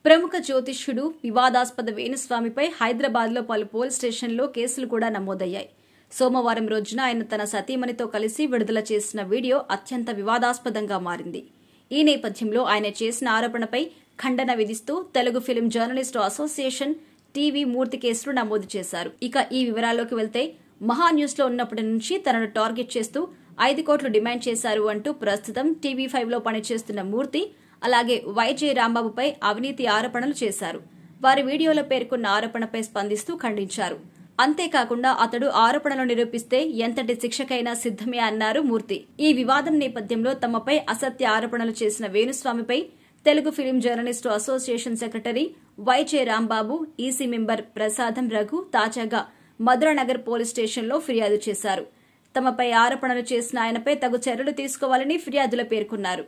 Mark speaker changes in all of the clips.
Speaker 1: ప్రముఖ జ్యోతిష్యుడు వివాదాస్పద వేణుస్వామిపై హైదరాబాద్లో పలు పోలీస్ స్టేషన్లో కేసులు కూడా నమోదయ్యాయి. సోమవారం రోజున ఆయన తన సతీమణితో కలిసి విడుదల చేసిన వీడియో అత్యంత వివాదాస్పదంగా మారింది. ఈ నేపథ్యంలో ఆయన చేసిన ఆరోపణపై ఖండన విధిస్తూ Telugu film journalist association TV Murthy కేసులు నమోదు చేశారు. ఇక ఈ వివరాల్లోకి వెళ్తే మహా న్యూస్లో ఉన్నప్పటి నుంచి తనను టార్గెట్ చేస్తూ 5 కోట్లు డిమాండ్ చేశారు అంటూ ప్రస్తుతం టీవీ5లో పనిచేస్తున్న మూర్తి అలాగే వైజే రాంబాబుపై అవినీతి ఆరోపణలు చేశారు. వారి వీడియోలో పేర్కొన్న ఆరోపణపై స్పందిస్తూ ఖండించారు. అంతేకాకుండా అతడు ఆరోపణలు నిరూపిస్తే ఎంతటి శిక్షకైనా సిద్దమే అన్నారు మూర్తి. ఈ వివాదం నేపథ్యంలో తమపై అసత్య ఆరోపణలు చేసిన వేణుస్వామిపై Telugu film journalist association secretary Y J Rambabu, EC member Prasadam Raghu తాజాగా మధురానగర్ పోలీస్ స్టేషన్లో ఫిర్యాదు చేశారు. తమపై ఆరోపణలు చేసిన ఆయనపై తగు చర్యలు తీసుకోవాలని ఫిర్యాదులో పేర్కొన్నారు.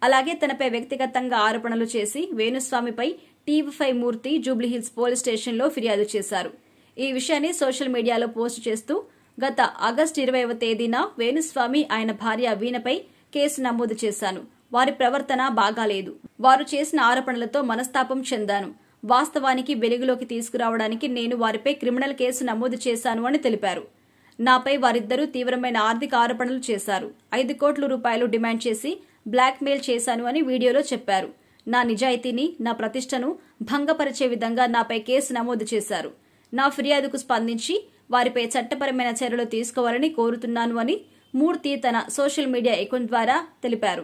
Speaker 1: అలాగే తనపై వ్యక్తిగతంగా ఆరోపణలు చేసి వేణుస్వామిపై టీవీ5 మూర్తి జూబ్లీహిల్స్ పోలీస్ స్టేషన్లో ఫిర్యాదు చేశారు. ఈ విషయాన్ని సోషల్ మీడియాలో పోస్టు చేస్తూ గత ఆగస్టు 20వ తేదీన వేణుస్వామి ఆయన భార్య వీణపై కేసు నమోదు చేశాను. వారి ప్రవర్తన బాగాలేదు. వారు చేసిన ఆరోపణలతో మనస్తాపం చెందాను. వాస్తవానికి వెలుగులోకి తీసుకురావడానికి నేను వారిపై క్రిమినల్ కేసు నమోదు చేశాను అని తెలిపారు. నాపై వారిద్దరూ తీవ్రమైన ఆర్థిక ఆరోపణలు చేశారు. 5 కోట్ల రూపాయలు డిమాండ్ చేసి బ్లాక్మెయిల్ చేశాను అని వీడియోలో చెప్పారు. నా నిజాయితీని, నా ప్రతిష్టను భంగపరిచే విధంగా నాపై కేసు నమోదు చేశారు. నా ఫిర్యాదుకు స్పందించి వారిపై చట్టపరమైన చర్యలు తీసుకోవాలని కోరుతున్నాను అని మూర్తి తన సోషల్ మీడియా అకౌంట్ ద్వారా తెలిపారు.